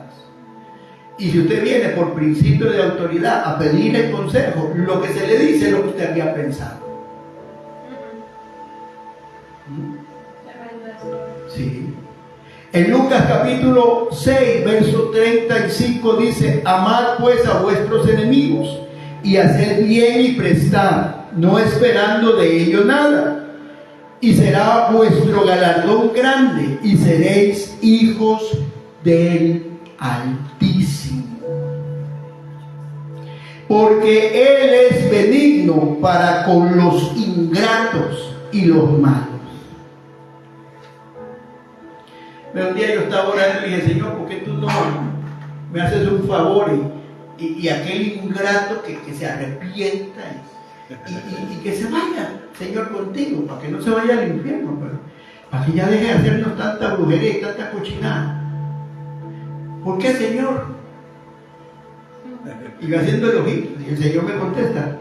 Y si usted viene por principio de autoridad a pedir el consejo, lo que se le dice es lo que usted había pensado. Sí. En Lucas capítulo 6, verso 35 dice, amad pues a vuestros enemigos y haced bien y prestad, no esperando de ello nada. Y será vuestro galardón grande y seréis hijos del Altísimo. Porque Él es benigno para con los ingratos y los malos. Pero un día yo estaba orando y le dije, Señor, ¿por qué tú no me haces un favor y aquel ingrato que se arrepienta y que se vaya, Señor, contigo, para que no se vaya al infierno, pero para que ya deje de hacernos tanta brujería y tanta cochinada? ¿Por qué, Señor? Y yo haciendo el ojito, y el Señor me contesta,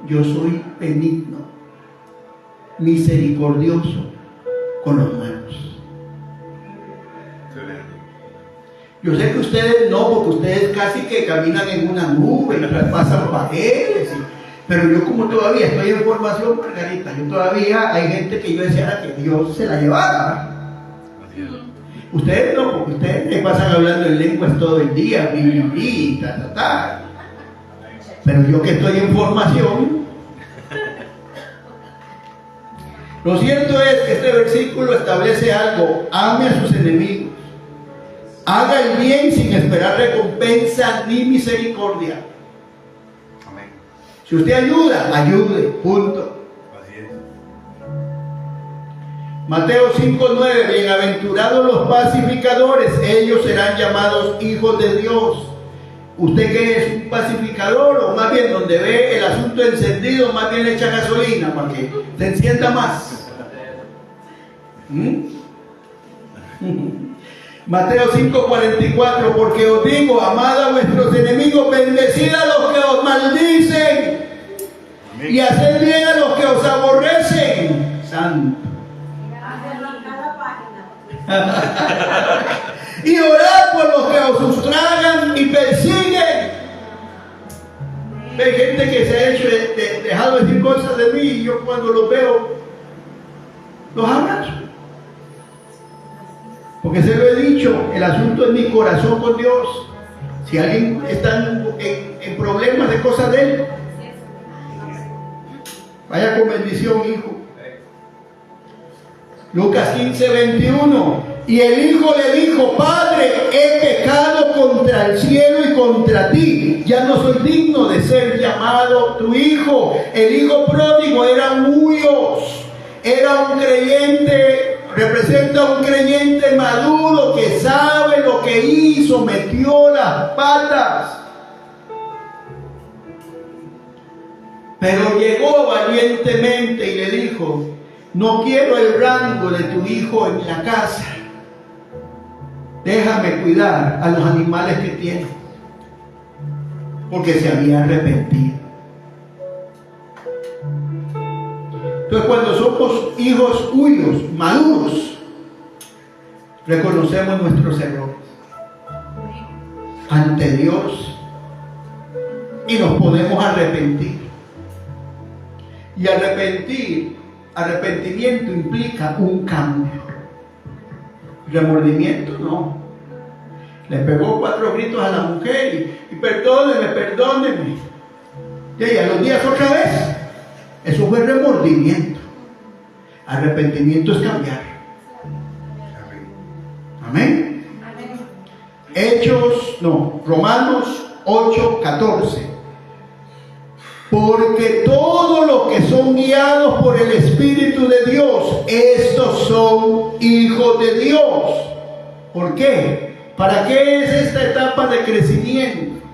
yo soy benigno, misericordioso con los malos. Yo sé que ustedes no, porque ustedes casi que caminan en una nube, traspasan paredes, pero yo como todavía estoy en formación, Margarita, yo todavía hay gente que yo deseara que Dios se la llevara. Ustedes no, porque ustedes pasan hablando en lenguas todo el día, pero yo que estoy en formación. Lo cierto es que este versículo establece algo: ame a sus enemigos, haga el bien sin esperar recompensa ni misericordia. Amén. Si usted ayuda, ayude, punto. Así es. Mateo 5:9, bienaventurados los pacificadores, ellos serán llamados hijos de Dios. ¿Usted qué es, un pacificador? O más bien, donde ve el asunto encendido, más bien le echa gasolina para que se encienda más. Mateo 5:44, porque os digo, amad a vuestros enemigos, bendecid a los que os maldicen, y haced bien a los que os aborrecen. Santo. Y orad por los que os sustragan y persiguen. Hay gente que se ha hecho dejado decir cosas de mí, y yo cuando los veo los abrazo, porque se lo he dicho, el asunto es mi corazón con Dios. Si alguien está en problemas de cosas de él, vaya con bendición, hijo. Lucas 15:21, y el hijo le dijo, Padre, he pecado contra el cielo y contra ti, ya no soy digno de ser llamado tu hijo. El hijo pródigo era un huios, era un creyente, representa un creyente maduro que sabe lo que hizo, metió las patas. Pero llegó valientemente y le dijo, no quiero el rango de tu hijo en la casa. Déjame cuidar a los animales que tiene. Porque se había arrepentido. Entonces, cuando somos hijos huyos, maduros, reconocemos nuestros errores ante Dios y nos podemos arrepentir. Y arrepentimiento implica un cambio. Remordimiento no. Le pegó 4 gritos a la mujer y perdóneme. Y a los días otra vez. Eso fue remordimiento. Arrepentimiento es cambiar. Amén. Romanos 8:14. Porque todos los que son guiados por el Espíritu de Dios, estos son hijos de Dios. ¿Por qué? ¿Para qué es esta etapa de crecimiento?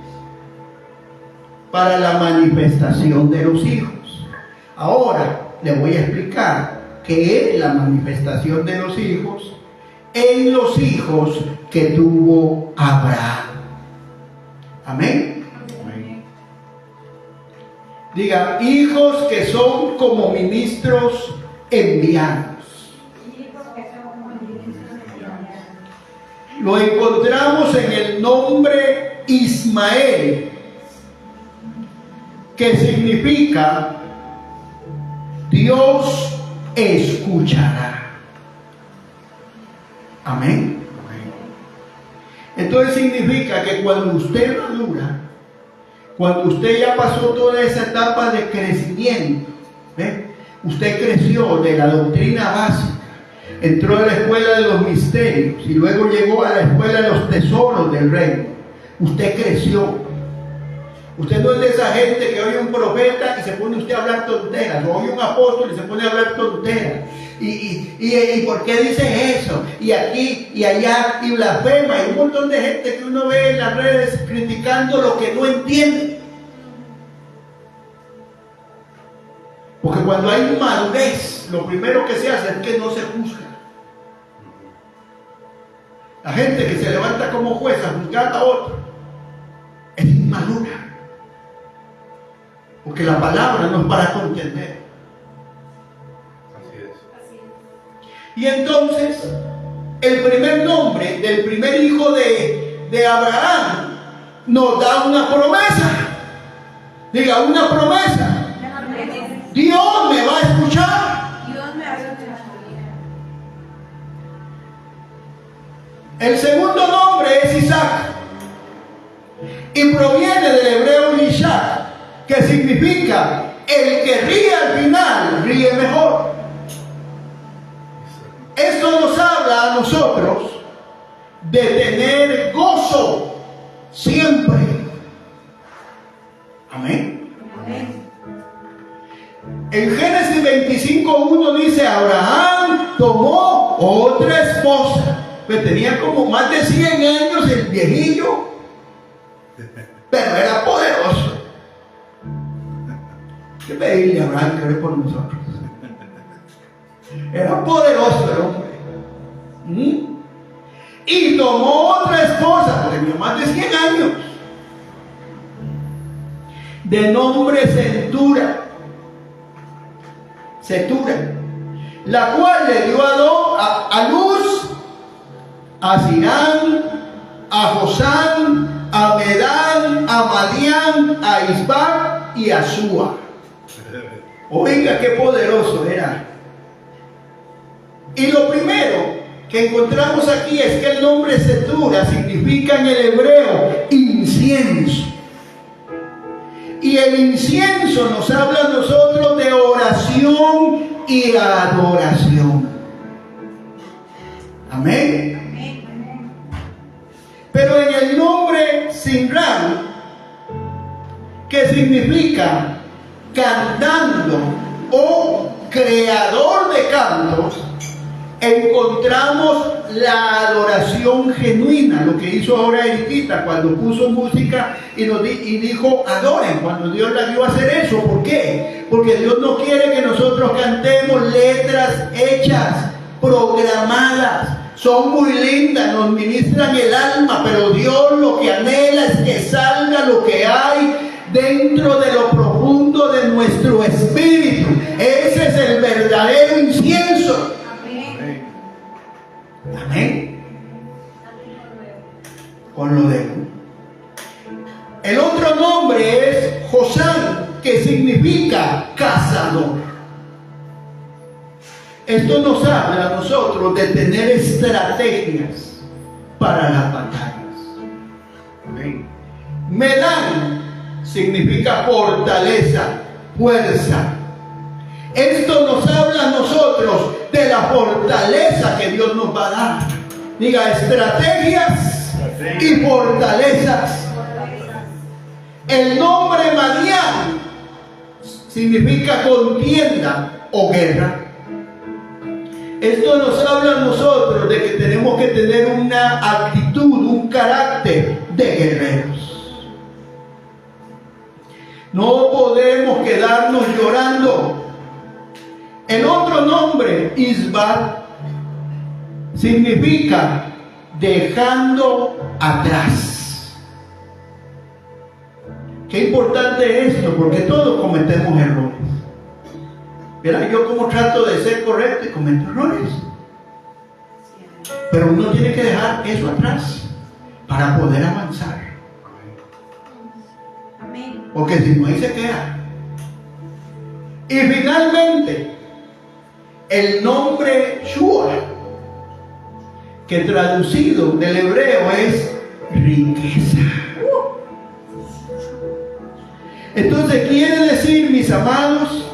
Para la manifestación de los hijos. Ahora le voy a explicar qué es la manifestación de los hijos en los hijos que tuvo Abraham. Amén. Amén. Diga, hijos que son como ministros enviados. Lo encontramos en el nombre Ismael, que significa Dios escuchará. Amén. Entonces significa que cuando usted madura, cuando usted ya pasó toda esa etapa de crecimiento, usted creció de la doctrina básica, entró a la escuela de los misterios y luego llegó a la escuela de los tesoros del reino. Usted creció. Usted no es de esa gente que oye un profeta y se pone usted a hablar tonteras, o oye un apóstol y se pone a hablar tonteras. ¿Y por qué dice eso? Y aquí y allá, y blasfema. Hay un montón de gente que uno ve en las redes criticando lo que no entiende. Porque cuando hay madurez, lo primero que se hace es que no se juzga. La gente que se levanta como juez a juzgar a otro es inmadura. Porque la palabra no es para contender. Así es. Y entonces, el primer nombre del primer hijo de Abraham nos da una promesa. Diga, una promesa. Dios me va a escuchar. Dios me va a escuchar. El segundo nombre es Isaac. Y proviene del hebreo Ishak, que significa el que ríe al final, ríe mejor. Esto nos habla a nosotros de tener gozo siempre. Amén. Amén. En Génesis 25:1 dice, Abraham tomó otra esposa. Pues tenía como más de 100 años el viejillo, pero era poderoso. ¿Qué pedirle a Abraham que ore por nosotros? Era poderoso el hombre. Y tomó otra esposa, porque tenía más de 100 años, de nombre Cetura, la cual le dio a luz a Sirán, a Josán, a Medán, a Madián, a Isbac y a Súa. Oiga, qué poderoso era. Y lo primero que encontramos aquí es que el nombre Cetura significa en el hebreo incienso. Y el incienso nos habla a nosotros de oración y adoración. Amén. Pero en el nombre Simran, que significa cantando o creador de cantos, encontramos la adoración genuina, lo que hizo ahora Editita cuando puso música y dijo adoren, cuando Dios la dio a hacer eso. ¿Por qué? Porque Dios no quiere que nosotros cantemos letras hechas, programadas. Son muy lindas, nos ministran el alma, pero Dios lo que anhela es que salga lo que hay dentro de lo profundo de nuestro espíritu. Ese es el verdadero incienso. Amén. Con lo de el otro nombre es Josán, que significa cazador. Esto nos habla a nosotros de tener estrategias para las batallas. Amén. Medán significa fortaleza, fuerza. Esto nos habla a nosotros de la fortaleza que Dios nos va a dar. Diga, estrategias y fortalezas. El nombre Madián significa contienda o guerra. Esto nos habla a nosotros de que tenemos que tener una actitud, un carácter de guerreros. No podemos quedarnos llorando. El otro nombre, Isbar, significa dejando atrás. Qué importante es esto, porque todos cometemos errores. Mira, yo como trato de ser correcto y cometo errores. Pero uno tiene que dejar eso atrás para poder avanzar. Amén. Porque si no, ahí se queda. Y finalmente, el nombre Shua, que traducido del hebreo es riqueza. Entonces quiere decir, mis amados,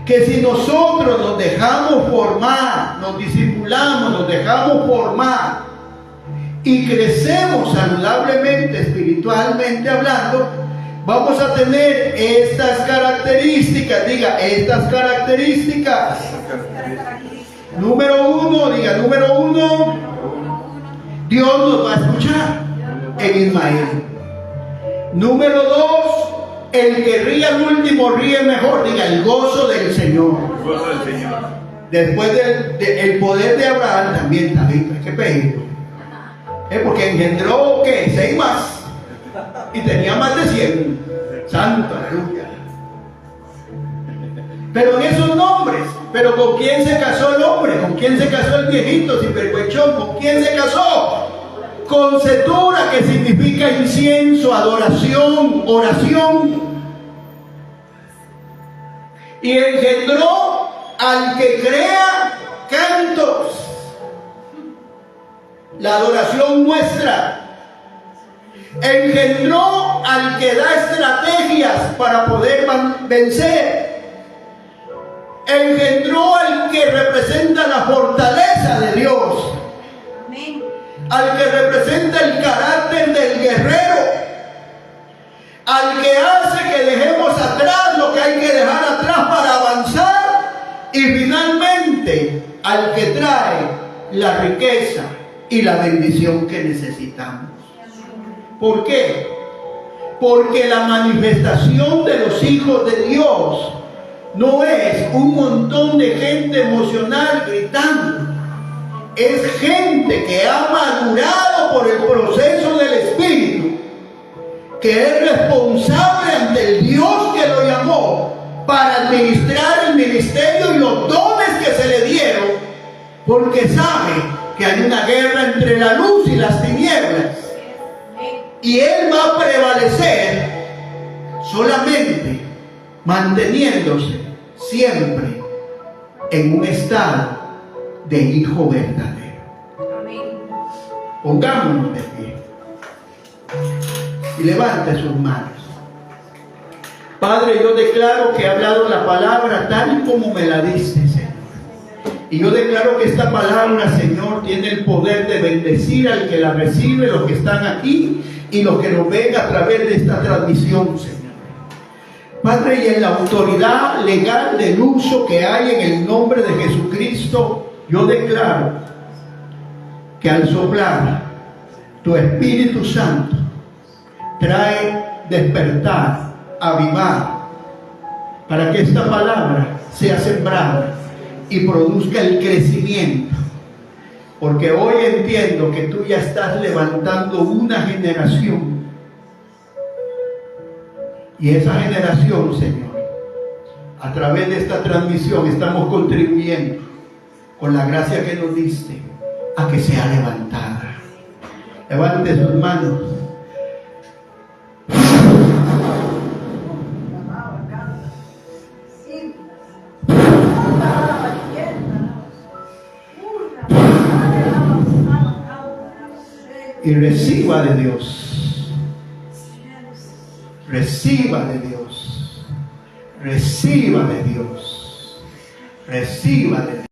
que si nosotros nos dejamos formar, nos discipulamos, nos dejamos formar y crecemos saludablemente, espiritualmente hablando, vamos a tener estas características. Diga, estas características. Número uno, diga, número uno, Dios nos va a escuchar en Ismael. Número dos, el que ríe al último ríe mejor. Diga, el gozo del Señor. El gozo del Señor. Después el poder de Abraham también, David, qué peligro. Porque engendró, ¿qué? 6 más. Y tenía más de 100. Santo, aleluya. Pero en esos nombres, pero ¿con quién se casó el hombre? ¿Con quién se casó el viejito sinvergüenzón? ¿Con quién se casó? Con Setura, que significa incienso, adoración, oración. Y engendró al que crea cantos. La adoración nuestra. Engendró al que da estrategias para poder vencer. Engendró al que representa la fortaleza de Dios. Amén. Al que representa el carácter del guerrero. Al que hace que dejemos atrás lo que hay que dejar atrás para avanzar. Y finalmente, al que trae la riqueza y la bendición que necesitamos. ¿Por qué? Porque la manifestación de los hijos de Dios no es un montón de gente emocional gritando. Es gente que ha madurado por el proceso del Espíritu, que es responsable ante el Dios que lo llamó para administrar el ministerio y los dones que se le dieron, porque sabe que hay una guerra entre la luz y las tinieblas. Y él va a prevalecer solamente manteniéndose siempre en un estado de hijo verdadero. Amén. Pongámonos de pie y levante sus manos. Padre, yo declaro que he hablado la palabra tal como me la diste, Señor. Y yo declaro que esta palabra, Señor, tiene el poder de bendecir al que la recibe, los que están aquí y los que nos ven a través de esta transmisión, Señor. Padre, y en la autoridad legal del uso que hay en el nombre de Jesucristo, yo declaro que al soplar tu Espíritu Santo trae despertar, avivar, para que esta palabra sea sembrada y produzca el crecimiento. Porque hoy entiendo que tú ya estás levantando una generación. Y esa generación, Señor, a través de esta transmisión estamos contribuyendo con la gracia que nos diste a que sea levantada. Levante sus manos. Y reciba de Dios Reciba de Dios. Reciba de Dios. Reciba de Dios.